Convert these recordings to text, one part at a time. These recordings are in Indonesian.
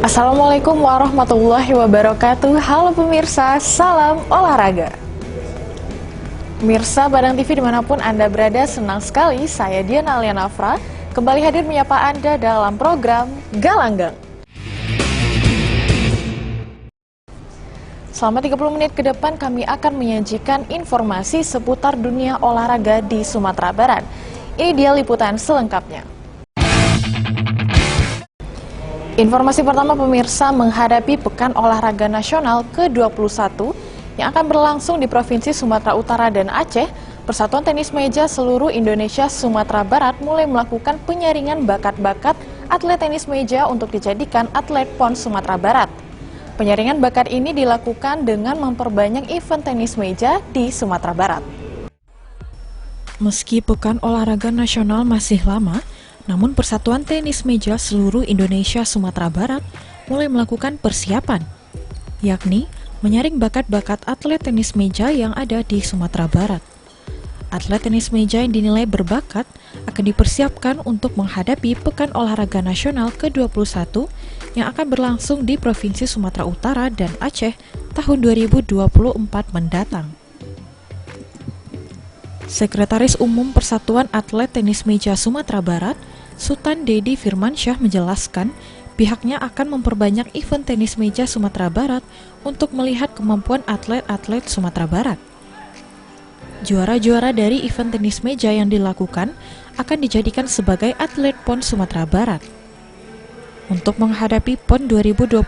Assalamualaikum warahmatullahi wabarakatuh. Halo pemirsa, salam olahraga. Pemirsa Padang TV dimanapun Anda berada, senang sekali saya Diana Alianafra kembali hadir menyapa Anda dalam program Galanggang. Selama 30 menit ke depan kami akan menyajikan informasi seputar dunia olahraga di Sumatera Barat. Ini dia liputan selengkapnya. Informasi pertama pemirsa, menghadapi Pekan Olahraga Nasional ke-21 yang akan berlangsung di Provinsi Sumatera Utara dan Aceh, Persatuan Tenis Meja Seluruh Indonesia Sumatera Barat mulai melakukan penyaringan bakat-bakat atlet tenis meja untuk dijadikan atlet PON Sumatera Barat. Penyaringan bakat ini dilakukan dengan memperbanyak event tenis meja di Sumatera Barat. Meski Pekan Olahraga Nasional masih lama, namun Persatuan Tenis Meja Seluruh Indonesia Sumatera Barat mulai melakukan persiapan, yakni menyaring bakat-bakat atlet tenis meja yang ada di Sumatera Barat. Atlet tenis meja yang dinilai berbakat akan dipersiapkan untuk menghadapi Pekan Olahraga Nasional ke-21 yang akan berlangsung di Provinsi Sumatera Utara dan Aceh tahun 2024 mendatang. Sekretaris Umum Persatuan Atlet Tenis Meja Sumatera Barat, Sultan Dedi Firmansyah menjelaskan, pihaknya akan memperbanyak event tenis meja Sumatera Barat untuk melihat kemampuan atlet-atlet Sumatera Barat. Juara-juara dari event tenis meja yang dilakukan akan dijadikan sebagai atlet PON Sumatera Barat. Untuk menghadapi PON 2024,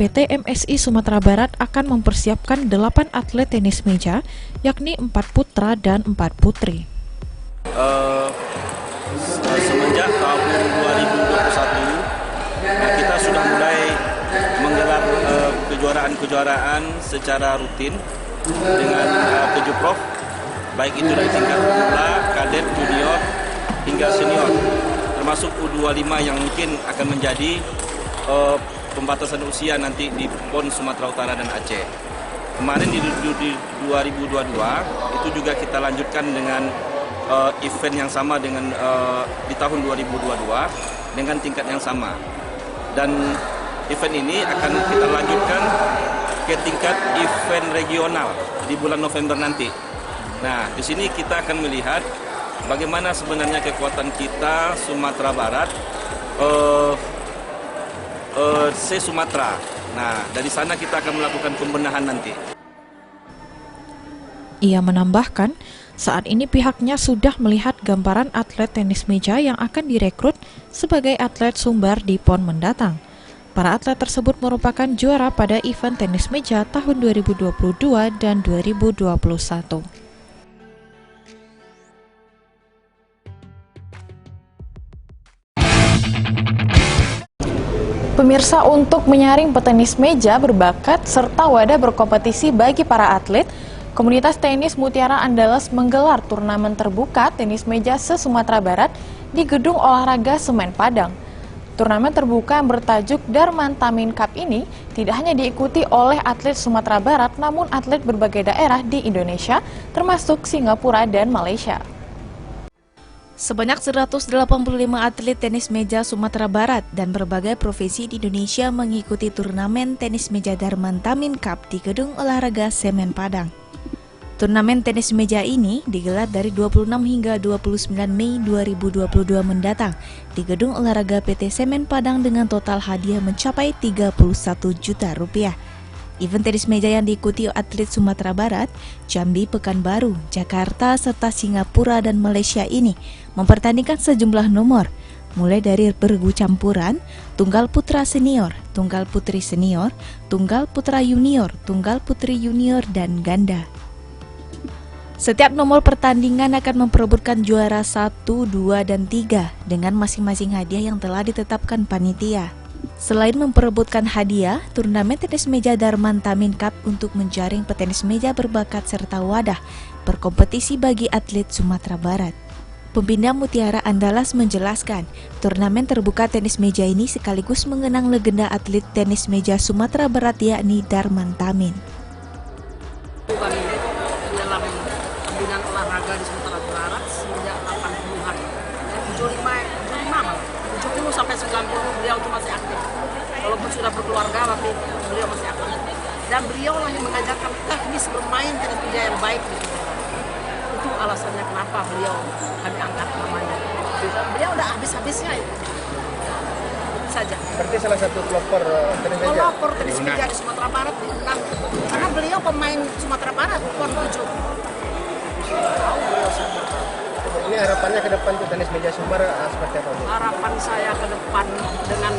PT MSI Sumatera Barat akan mempersiapkan 8 atlet tenis meja, yakni 4 putra dan 4 putri. Semenjak tahun 2021, kita sudah mulai menggelar kejuaraan-kejuaraan secara rutin dengan 7 prof, baik itu dari tingkat pemula, kadet, junior, hingga senior, termasuk U25 yang mungkin akan menjadi pembatasan usia nanti di PON Sumatera Utara dan Aceh. Kemarin di 2022 itu juga kita lanjutkan dengan event yang sama dengan di tahun 2022 dengan tingkat yang sama. Dan event ini akan kita lanjutkan ke tingkat event regional di bulan November nanti. Nah, di sini kita akan melihat bagaimana sebenarnya kekuatan kita Sumatera Barat se-Sumatera. Nah, dari sana kita akan melakukan pembenahan nanti. Ia menambahkan, saat ini pihaknya sudah melihat gambaran atlet tenis meja yang akan direkrut sebagai atlet Sumbar di PON mendatang. Para atlet tersebut merupakan juara pada event tenis meja tahun 2022 dan 2021. Pemirsa, untuk menyaring petenis meja berbakat serta wadah berkompetisi bagi para atlet, Komunitas Tenis Mutiara Andalas menggelar turnamen terbuka tenis meja se-Sumatera Barat di Gedung Olahraga Semen Padang. Turnamen terbuka yang bertajuk Darman Tamin Cup ini tidak hanya diikuti oleh atlet Sumatera Barat, namun atlet berbagai daerah di Indonesia, termasuk Singapura dan Malaysia. Sebanyak 185 atlet tenis meja Sumatera Barat dan berbagai profesi di Indonesia mengikuti turnamen tenis meja Darman Tamin Cup di Gedung Olahraga Semen Padang. Turnamen tenis meja ini digelar dari 26 hingga 29 Mei 2022 mendatang di Gedung Olahraga PT Semen Padang dengan total hadiah mencapai 31 juta rupiah. Event tenis meja yang diikuti atlet Sumatera Barat, Jambi, Pekanbaru, Jakarta, serta Singapura dan Malaysia ini mempertandingkan sejumlah nomor, mulai dari bergu campuran, tunggal putra senior, tunggal putri senior, tunggal putra junior, tunggal putri junior, dan ganda. Setiap nomor pertandingan akan memperebutkan juara 1, 2, dan 3 dengan masing-masing hadiah yang telah ditetapkan panitia. Selain memperebutkan hadiah, turnamen tenis meja Darman Tamin Cup untuk menjaring petenis meja berbakat serta wadah berkompetisi bagi atlet Sumatera Barat. Pembina Mutiara Andalas menjelaskan, turnamen terbuka tenis meja ini sekaligus mengenang legenda atlet tenis meja Sumatera Barat yakni Darman Tamin. Dalam pembinaan olahraga di Sumatera Barat sejak 80-an, 75 malah, 70 sampai 90 beliau itu masih aktif. Walaupun sudah berkeluarga, tapi beliau masih aktif. Dan beliau lah yang mengajarkan teknis bermain tenis meja yang baik. Itu alasannya kenapa beliau kami angkat namanya. Beliau udah habis-habisnya itu. Itu saja. Berarti salah satu pelopor tenis meja. Pelopor tenis meja di Sumatera Barat diundang. Karena beliau pemain Sumatera Barat, PON 7. Tahu beliau semua. Ini harapannya ke depan tuh tenis meja Sumbar seperti apa? Harapan saya ke depan dengan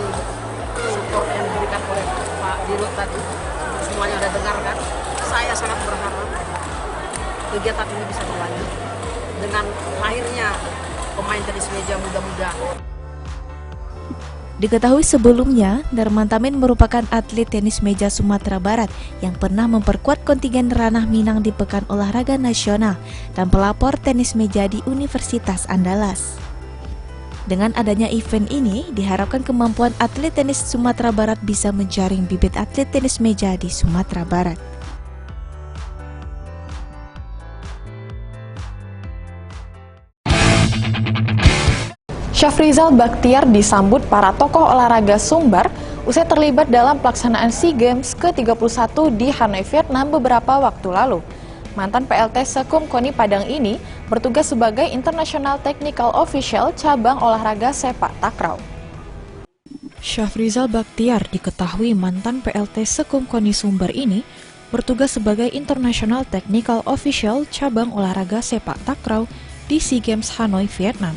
support yang diberikan oleh Pak Dirut tadi, semuanya udah dengar kan, saya sangat berharap kegiatan ini bisa berlanjut dengan lahirnya pemain tenis meja muda-muda. Diketahui sebelumnya, Darmantamin merupakan atlet tenis meja Sumatera Barat yang pernah memperkuat kontingen ranah Minang di Pekan Olahraga Nasional dan pelapor tenis meja di Universitas Andalas. Dengan adanya event ini, diharapkan kemampuan atlet tenis Sumatera Barat bisa menjaring bibit atlet tenis meja di Sumatera Barat. Syafrizal Bakhtiar disambut para tokoh olahraga Sumbar usai terlibat dalam pelaksanaan SEA Games ke-31 di Hanoi, Vietnam beberapa waktu lalu. Mantan PLT Sekum KONI Padang ini bertugas sebagai International Technical Official cabang olahraga sepak takraw. Syafrizal Bakhtiar diketahui mantan PLT Sekum KONI Sumbar ini bertugas sebagai International Technical Official cabang olahraga sepak takraw di SEA Games Hanoi, Vietnam.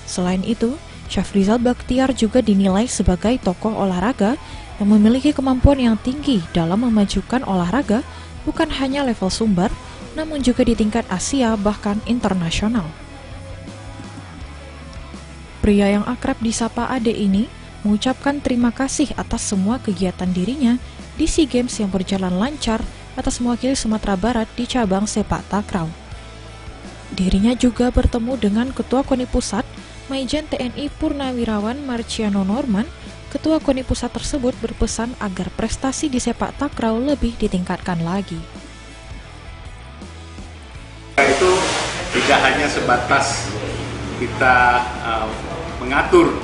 Selain itu, Syafrizal Bakhtiar juga dinilai sebagai tokoh olahraga yang memiliki kemampuan yang tinggi dalam memajukan olahraga bukan hanya level Sumbar, namun juga di tingkat Asia bahkan internasional. Pria yang akrab disapa Ade ini mengucapkan terima kasih atas semua kegiatan dirinya di SEA Games yang berjalan lancar atas mewakili Sumatera Barat di cabang sepak takraw. Dirinya juga bertemu dengan Ketua KONI Pusat, Maijen TNI Purnawirawan Marciano Norman. Ketua KONI Pusat tersebut berpesan agar prestasi di sepak takraw lebih ditingkatkan lagi. Itu tidak hanya sebatas kita mengatur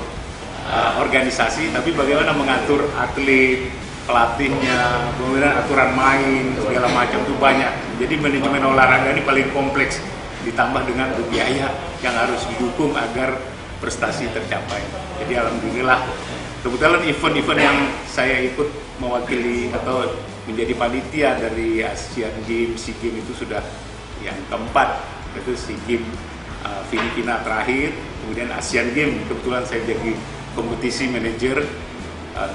organisasi, tapi bagaimana mengatur atlet, pelatihnya, kemudian aturan main, segala macam itu banyak. Jadi manajemen olahraga ini paling kompleks, ditambah dengan biaya yang harus didukung agar prestasi tercapai. Jadi alhamdulillah, kebetulan event-event yang saya ikut mewakili atau menjadi panitia dari Asian Games, SEA Games itu sudah yang keempat, yaitu SEA Games Filipina terakhir, kemudian Asian Games, kebetulan saya jadi kompetisi manajer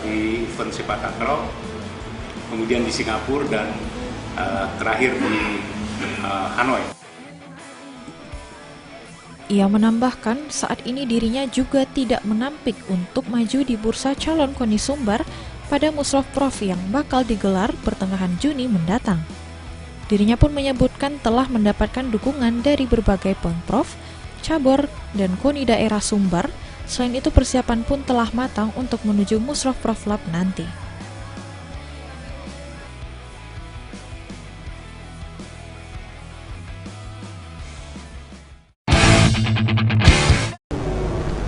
di event sepak takraw, kemudian di Singapura dan terakhir di Hanoi. Ia menambahkan saat ini dirinya juga tidak menampik untuk maju di bursa calon KONI Sumbar pada Musrah Prof yang bakal digelar pertengahan Juni mendatang. Dirinya pun menyebutkan telah mendapatkan dukungan dari berbagai pemprov, cabur, dan KONI daerah Sumbar. Selain itu persiapan pun telah matang untuk menuju Musrah Prof Lab nanti.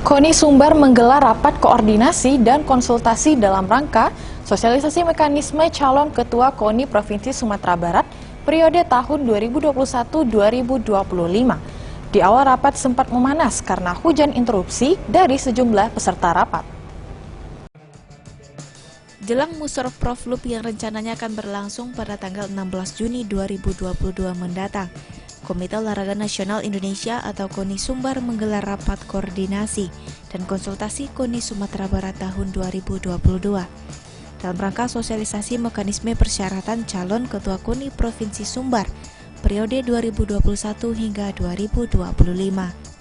KONI Sumbar menggelar rapat koordinasi dan konsultasi dalam rangka sosialisasi mekanisme calon Ketua KONI Provinsi Sumatera Barat periode tahun 2021-2025. Di awal rapat sempat memanas karena hujan interupsi dari sejumlah peserta rapat. Jelang Musrah Prof Lub yang rencananya akan berlangsung pada tanggal 16 Juni 2022 mendatang, Komite Olahraga Nasional Indonesia atau KONI Sumbar menggelar rapat koordinasi dan konsultasi KONI Sumatera Barat tahun 2022 dalam rangka sosialisasi mekanisme persyaratan calon Ketua KONI Provinsi Sumbar periode 2021 hingga 2025.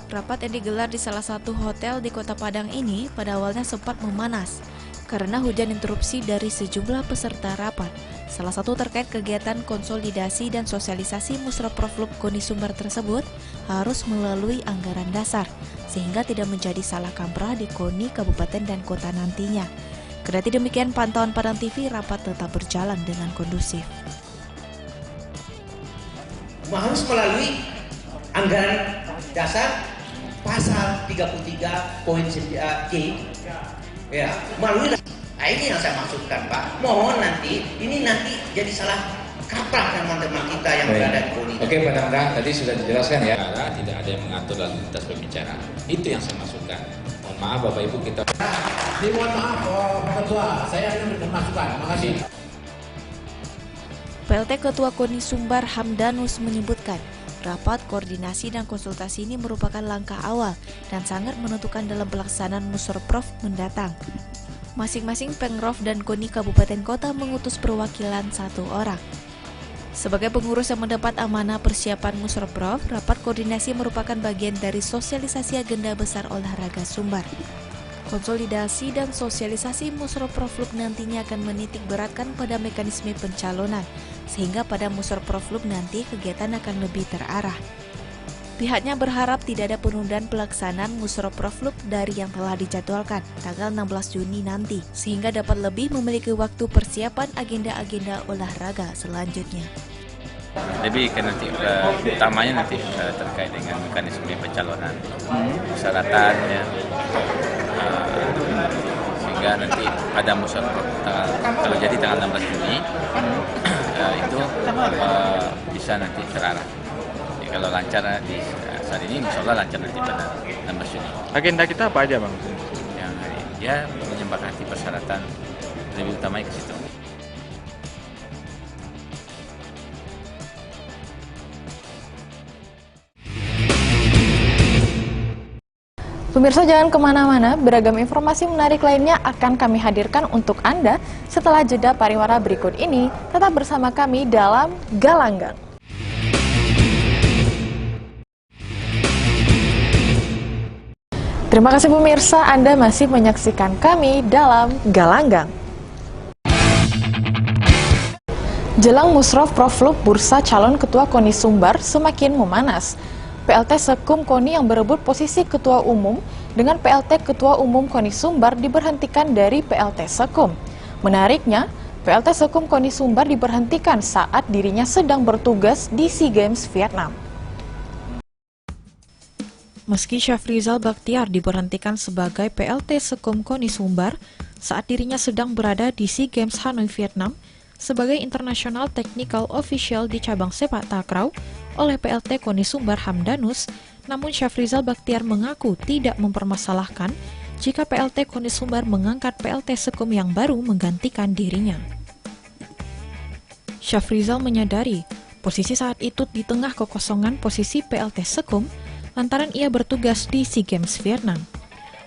Rapat yang digelar di salah satu hotel di Kota Padang ini pada awalnya sempat memanas karena hujan interupsi dari sejumlah peserta rapat. Salah satu terkait kegiatan konsolidasi dan sosialisasi Musrah Prof Lub KONI Sumbar tersebut harus melalui anggaran dasar, sehingga tidak menjadi salah kaprah di KONI Kabupaten dan Kota nantinya. Kendati demikian, pantauan Padang TV rapat tetap berjalan dengan kondusif. Harus melalui anggaran dasar pasal 33.J Ya, maluilah. Nah, ini yang saya maksudkan, Pak. Mohon ini nanti jadi salah kaprah teman-teman kita yang berada di KONI. Oke, Pak Tangga, tadi sudah dijelaskan ya. Tidak ada yang mengatur lalu lintas pembicaraan. Itu yang saya maksudkan. Mohon maaf Bapak Ibu kita. Mohon maaf, Pak Ketua. Saya hanya memberikan masukan. Makasih. PLT Ketua KONI Sumbar Hamdanus menyebutkan, rapat koordinasi dan konsultasi ini merupakan langkah awal dan sangat menentukan dalam pelaksanaan Musyawarah mendatang. Masing-masing Pemprov dan KONI Kabupaten Kota mengutus perwakilan 1 orang. Sebagai pengurus yang mendapat amanah persiapan Musyawarah, rapat koordinasi merupakan bagian dari sosialisasi agenda besar olahraga Sumbar. Konsolidasi dan sosialisasi Musyawarah nantinya akan menitik beratkan pada mekanisme pencalonan, sehingga pada Musyawarah nanti kegiatan akan lebih terarah. Pihaknya berharap tidak ada penundaan pelaksanaan Musyawarah dari yang telah dijadwalkan tanggal 16 Juni nanti, sehingga dapat lebih memiliki waktu persiapan agenda-agenda olahraga selanjutnya. Lebih ke nanti utamanya nanti terkait dengan mekanisme pencalonan, persyaratan ya, sehingga nanti pada musyawarah kalau jadi tanggal 16 Juni itu bisa nanti terarah. Jadi kalau lancar di saat ini, insya Allah lancar nanti pada 16 Juni. Agenda kita apa aja Bang? Yang ya menyepakati persyaratan, lebih utamanya ke situ. Pemirsa jangan kemana-mana, beragam informasi menarik lainnya akan kami hadirkan untuk Anda setelah jeda pariwara berikut ini. Tetap bersama kami dalam Galanggang. Terima kasih pemirsa, Anda masih menyaksikan kami dalam Galanggang. Jelang Musrov Proflub, bursa calon ketua KONI Sumbar semakin memanas. PLT Sekum KONI yang berebut posisi ketua umum dengan PLT Ketua Umum KONI Sumbar diberhentikan dari PLT Sekum. Menariknya, PLT Sekum KONI Sumbar diberhentikan saat dirinya sedang bertugas di SEA Games Vietnam. Meski Syafrizal Bakhtiar diberhentikan sebagai PLT Sekum KONI Sumbar saat dirinya sedang berada di SEA Games Hanoi Vietnam sebagai International Technical Official di cabang sepak takraw oleh PLT KONI Sumbar Hamdanus, namun Syafrizal Bakhtiar mengaku tidak mempermasalahkan jika PLT KONI Sumbar mengangkat PLT Sekum yang baru menggantikan dirinya. Syafrizal menyadari posisi saat itu di tengah kekosongan posisi PLT Sekum lantaran ia bertugas di SEA Games Vietnam.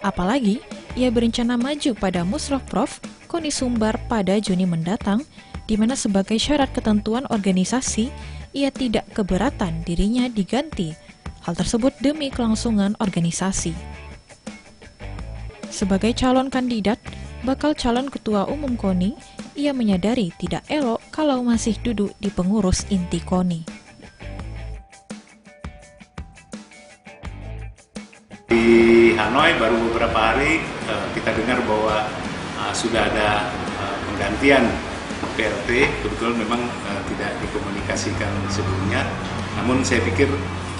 Apalagi, ia berencana maju pada Musyawarah KONI Sumbar pada Juni mendatang, di mana sebagai syarat ketentuan organisasi, ia tidak keberatan dirinya diganti. Hal tersebut demi kelangsungan organisasi. Sebagai calon kandidat, bakal calon ketua umum KONI, ia menyadari tidak elok kalau masih duduk di pengurus inti KONI. Di Hanoi baru beberapa hari kita dengar bahwa sudah ada penggantian PLT, kebetulan memang tidak dikomunikasikan sebelumnya. Namun saya pikir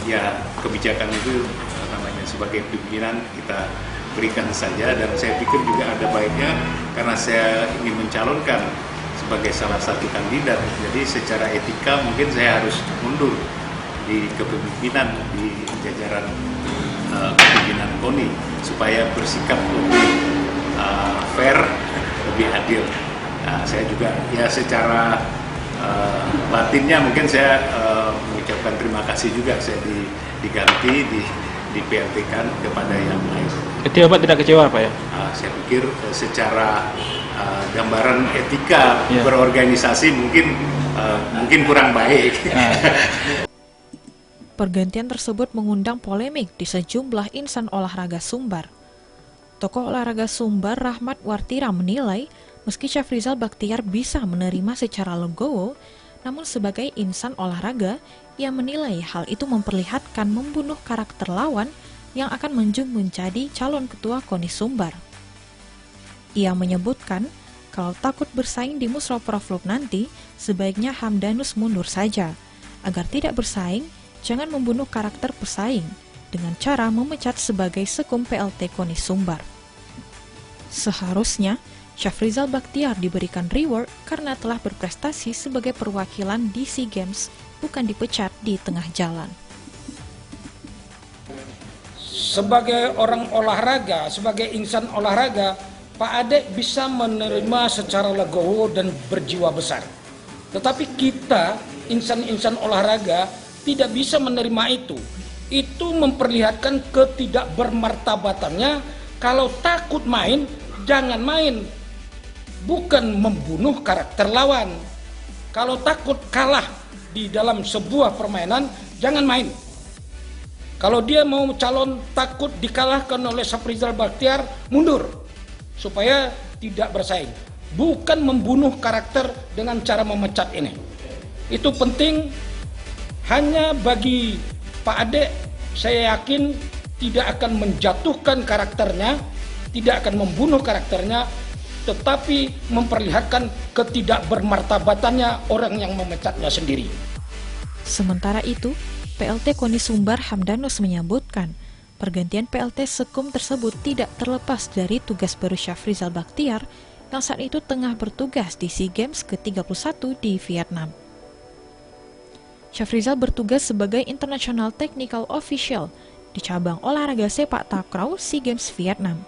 ya kebijakan itu namanya sebagai pimpinan kita berikan saja, dan saya pikir juga ada baiknya karena saya ingin mencalonkan sebagai salah satu kandidat. Jadi secara etika mungkin saya harus mundur di kepemimpinan di jajaran kepemimpinan KONI supaya bersikap lebih fair, lebih adil. Nah, saya juga ya secara batinnya mungkin saya mengucapkan terima kasih juga saya diganti, di PLT-kan kepada yang lain. Itu Bapak tidak kecewa Pak ya? Saya pikir secara gambaran etika berorganisasi mungkin kurang baik. Pergantian tersebut mengundang polemik di sejumlah insan olahraga Sumbar. Tokoh olahraga Sumbar Rahmat Wartira menilai meski Syafrizal Bakhtiar bisa menerima secara legowo, namun sebagai insan olahraga, ia menilai hal itu memperlihatkan membunuh karakter lawan yang akan menjadi calon ketua KONI Sumbar. Ia menyebutkan, kalau takut bersaing di Musyawarah nanti, sebaiknya Hamdanus mundur saja. Agar tidak bersaing, jangan membunuh karakter pesaing dengan cara memecat sebagai Sekum PLT KONI Sumbar. Seharusnya, Syafrizal Bakhtiar diberikan reward karena telah berprestasi sebagai perwakilan di SEA Games, bukan dipecat di tengah jalan. Sebagai orang olahraga, sebagai insan olahraga, Pak Ade bisa menerima secara legowo dan berjiwa besar. Tetapi kita, insan-insan olahraga, tidak bisa menerima itu. Itu memperlihatkan ketidakbermartabatannya. Kalau takut main, jangan main. Bukan membunuh karakter lawan. Kalau takut kalah di dalam sebuah permainan, jangan main. Kalau dia mau calon takut dikalahkan oleh Syafrizal Bakhtiar, mundur supaya tidak bersaing. Bukan membunuh karakter dengan cara memecat ini. Itu penting. Hanya bagi Pak Ade, saya yakin tidak akan menjatuhkan karakternya, tidak akan membunuh karakternya, tetapi memperlihatkan ketidakbermartabatannya orang yang memecatnya sendiri. Sementara itu, PLT KONI Sumbar Hamdanus menyebutkan, pergantian PLT Sekum tersebut tidak terlepas dari tugas baru Syafrizal Bakhtiar yang saat itu tengah bertugas di SEA Games ke-31 di Vietnam. Syafrizal bertugas sebagai International Technical Official di cabang olahraga sepak takraw SEA Games Vietnam.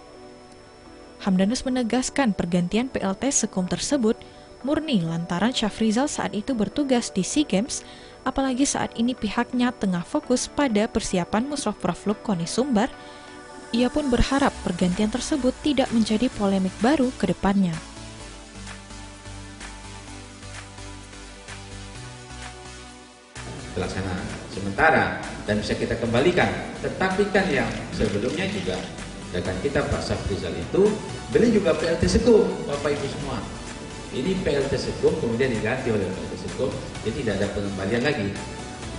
Hamdanus menegaskan pergantian PLT Sekum tersebut murni lantaran Syafrizal saat itu bertugas di SEA Games, apalagi saat ini pihaknya tengah fokus pada persiapan Musrah Profluk KONI Sumbar. Ia pun berharap pergantian tersebut tidak menjadi polemik baru ke depannya. Pelaksanaan sementara dan bisa kita kembalikan, tetapi kan yang sebelumnya juga rekan kita Pak Syafrizal itu beliau juga PLT Sekum, Bapak Ibu semua. Ini PLT Sekum kemudian diganti oleh PLT Sekum, jadi tidak ada pengembalian lagi.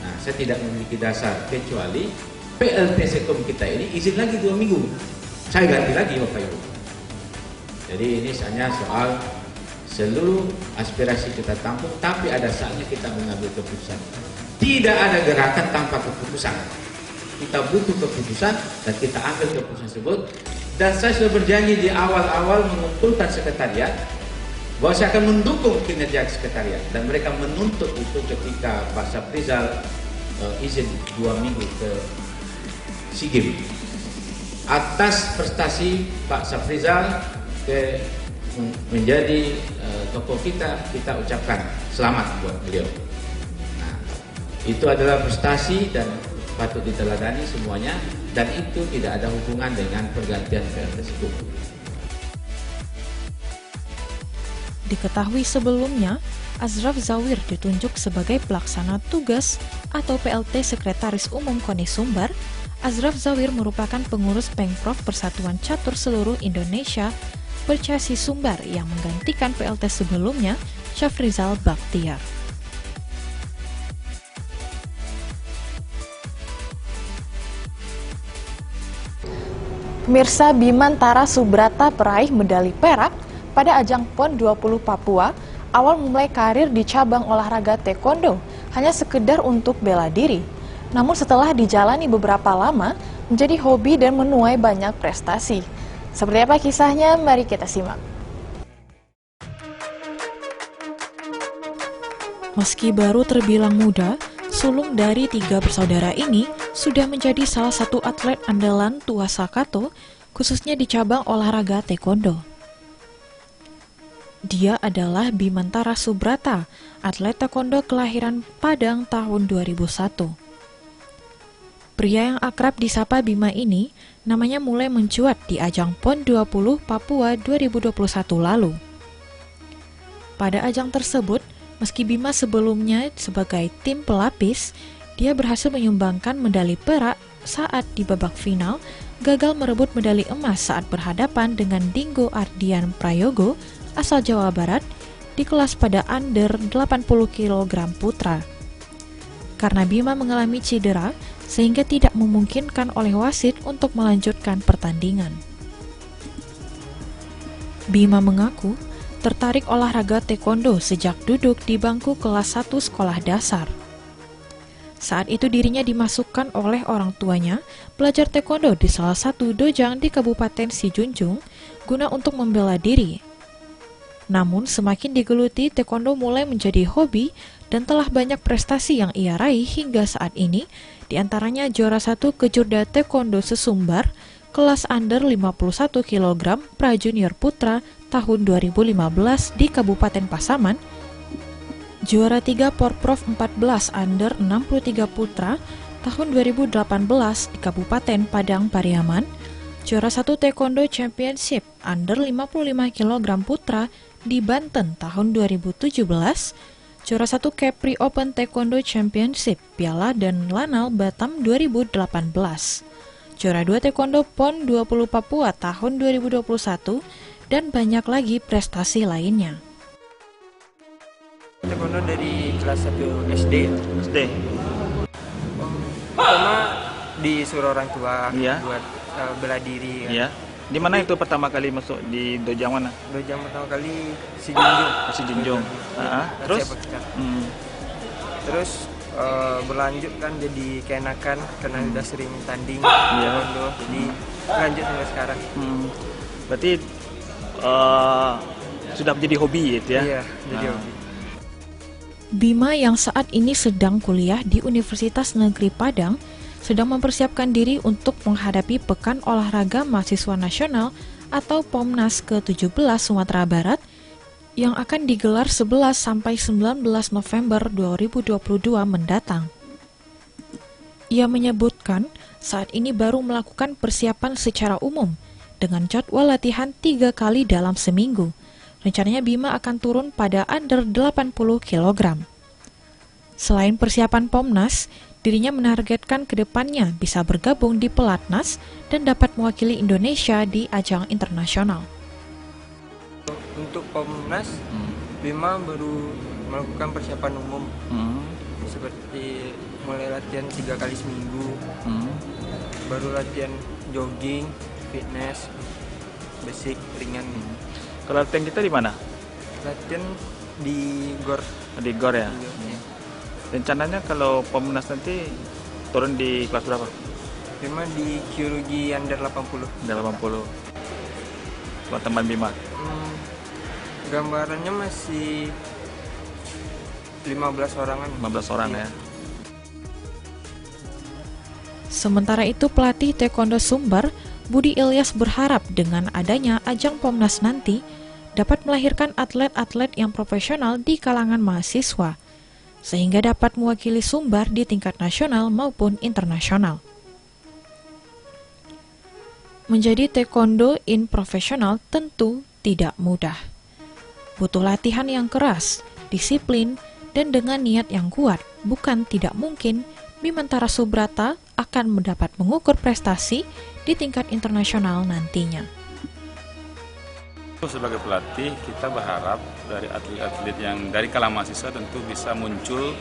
Nah, saya tidak memiliki dasar kecuali PLT Sekum kita ini izin lagi 2 minggu. Saya ganti lagi Bapak Ibu. Jadi ini hanya soal seluruh aspirasi kita tampung, tapi ada saatnya kita mengambil keputusan. Tidak ada gerakan tanpa keputusan. Kita butuh keputusan dan kita ambil keputusan tersebut. Dan saya sudah berjanji di awal-awal mengumpulkan sekretariat bahwa saya akan mendukung kinerja sekretariat, dan mereka menuntut itu ketika Pak Syafrizal izin 2 minggu ke SEA Games. Atas prestasi Pak Syafrizal menjadi tokoh kita ucapkan selamat buat beliau. Nah, itu adalah prestasi dan patut diteladani semuanya, dan itu tidak ada hubungan dengan pergantian PLT Sekum. Diketahui sebelumnya, Ashraf Zawir ditunjuk sebagai pelaksana tugas atau PLT Sekretaris Umum KONI Sumbar. Ashraf Zawir merupakan pengurus Pengprov Persatuan Catur Seluruh Indonesia Percasi Sumbar yang menggantikan PLT sebelumnya, Syafrizal Bakhtiar. Pemirsa, Bimantara Subrata peraih medali perak pada ajang PON 20 Papua awal memulai karir di cabang olahraga taekwondo hanya sekedar untuk bela diri. Namun setelah dijalani beberapa lama, menjadi hobi dan menuai banyak prestasi. Seperti apa kisahnya? Mari kita simak. Meski baru terbilang muda, sulung dari 3 bersaudara ini sudah menjadi salah satu atlet andalan Tuasa Kato, khususnya di cabang olahraga taekwondo. Dia adalah Bimantara Subrata, atlet taekwondo kelahiran Padang tahun 2001. Pria yang akrab disapa Bima ini, namanya mulai mencuat di ajang PON 20 Papua 2021 lalu. Pada ajang tersebut, meski Bima sebelumnya sebagai tim pelapis, dia berhasil menyumbangkan medali perak saat di babak final gagal merebut medali emas saat berhadapan dengan Dinggo Ardian Prayogo asal Jawa Barat di kelas pada under 80 kg putra. Karena Bima mengalami cedera, sehingga tidak memungkinkan oleh wasit untuk melanjutkan pertandingan. Bima mengaku tertarik olahraga taekwondo sejak duduk di bangku kelas 1 sekolah dasar. Saat itu dirinya dimasukkan oleh orang tuanya belajar taekwondo di salah satu dojang di Kabupaten Sijunjung, guna untuk membela diri. Namun semakin digeluti, taekwondo mulai menjadi hobi dan telah banyak prestasi yang ia raih hingga saat ini, diantaranya juara 1 Kejurda Taekwondo Sesumbar kelas under 51 kg pra-junior putra tahun 2015 di Kabupaten Pasaman, juara 3 Porprov 14 under 63 putra tahun 2018 di Kabupaten Padang Pariaman, juara 1 Taekwondo Championship under 55 kg putra di Banten tahun 2017, juara 1 Kepri Open Taekwondo Championship Piala dan Lanal Batam 2018, juara 2 Taekwondo PON 20 Papua tahun 2021, dan banyak lagi prestasi lainnya. Taekwondo dari kelas 1 SD. Pertama disuruh orang tua buat bela diri. Iya. Di mana itu pertama kali masuk di dojang mana? Dojang pertama kali si Junjung. Si Junjung. Terus? Terus berlanjut kan jadi keenakan karena udah sering tanding taekwondo, jadi lanjut sampai sekarang. Berarti sudah menjadi hobi gitu ya? Iya, jadi hobi. Bima yang saat ini sedang kuliah di Universitas Negeri Padang sedang mempersiapkan diri untuk menghadapi Pekan Olahraga Mahasiswa Nasional atau POMNAS ke-17 Sumatera Barat yang akan digelar 11 sampai 19 November 2022 mendatang. Ia menyebutkan saat ini baru melakukan persiapan secara umum dengan jadwal latihan 3 kali dalam seminggu. Rencananya Bima akan turun pada under 80 kg. Selain persiapan POMNAS, dirinya menargetkan ke depannya bisa bergabung di Pelatnas dan dapat mewakili Indonesia di ajang internasional. Untuk POMNAS, Bima baru melakukan persiapan umum, seperti mulai latihan 3 kali seminggu, baru latihan jogging, fitness, basic, ringan. Kalau latihan kita di mana? Latihan di GOR. Di GOR ya? Rencananya kalau POMNAS nanti turun di kelas berapa? Bima di kirurgi under 80. Under 80. Buat teman Bima? Gambarannya masih 15 orangan. 15 orang ya. Sementara itu pelatih Taekwondo Sumbar, Budi Ilyas berharap dengan adanya ajang POMNAS nanti dapat melahirkan atlet-atlet yang profesional di kalangan mahasiswa, sehingga dapat mewakili Sumbar di tingkat nasional maupun internasional. Menjadi taekwondo in profesional tentu tidak mudah. Butuh latihan yang keras, disiplin, dan dengan niat yang kuat. Bukan tidak mungkin Bimantara Subrata akan mendapat mengukur prestasi di tingkat internasional nantinya. Sebagai pelatih, kita berharap dari atlet-atlet yang dari kalangan mahasiswa tentu bisa muncul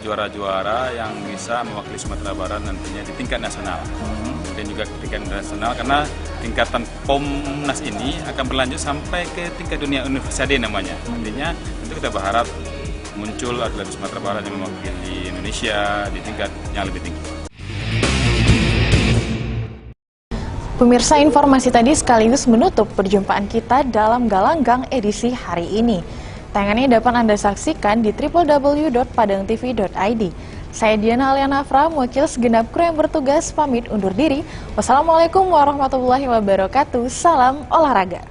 juara-juara yang bisa mewakili Sumatera Barat nantinya di tingkat nasional dan juga di tingkat internasional, karena tingkatan POMNAS ini akan berlanjut sampai ke tingkat dunia Universiade namanya. Nantinya tentu kita berharap muncul atlet Sumatera Barat yang mewakili Indonesia di tingkat yang lebih tinggi. Pemirsa, informasi tadi sekaligus menutup perjumpaan kita dalam Galanggang edisi hari ini. Tayangannya dapat Anda saksikan di www.padangtv.id. Saya Diana Alianafra, mewakili segenap kru yang bertugas, pamit undur diri. Wassalamualaikum warahmatullahi wabarakatuh. Salam olahraga.